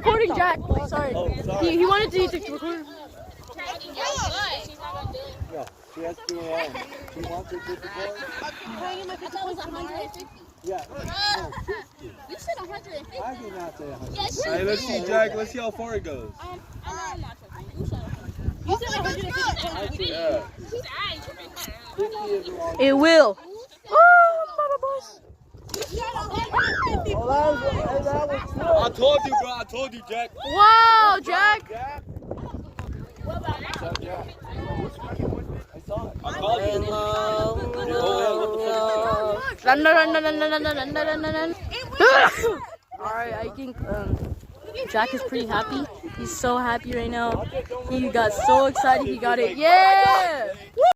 recording Jack. Sorry. Oh, sorry. He wanted to record. Yeah, she has to do her own. She wants her 50 points? Yeah. No, 50. You said 150. I did not say 100. Yes, Hey, let's see, Jack. Let's see how far it goes. I'm not tripping. You said 150. You said 150. 50 is wrong. It will. Oh, Baba Boss. I told you, bro. I told you, Jack. Wow, Jack. Jack? Jack. I saw it. I called you. Alright, I think Jack is pretty happy. He's so happy right now. He got so excited he got it. Yeah!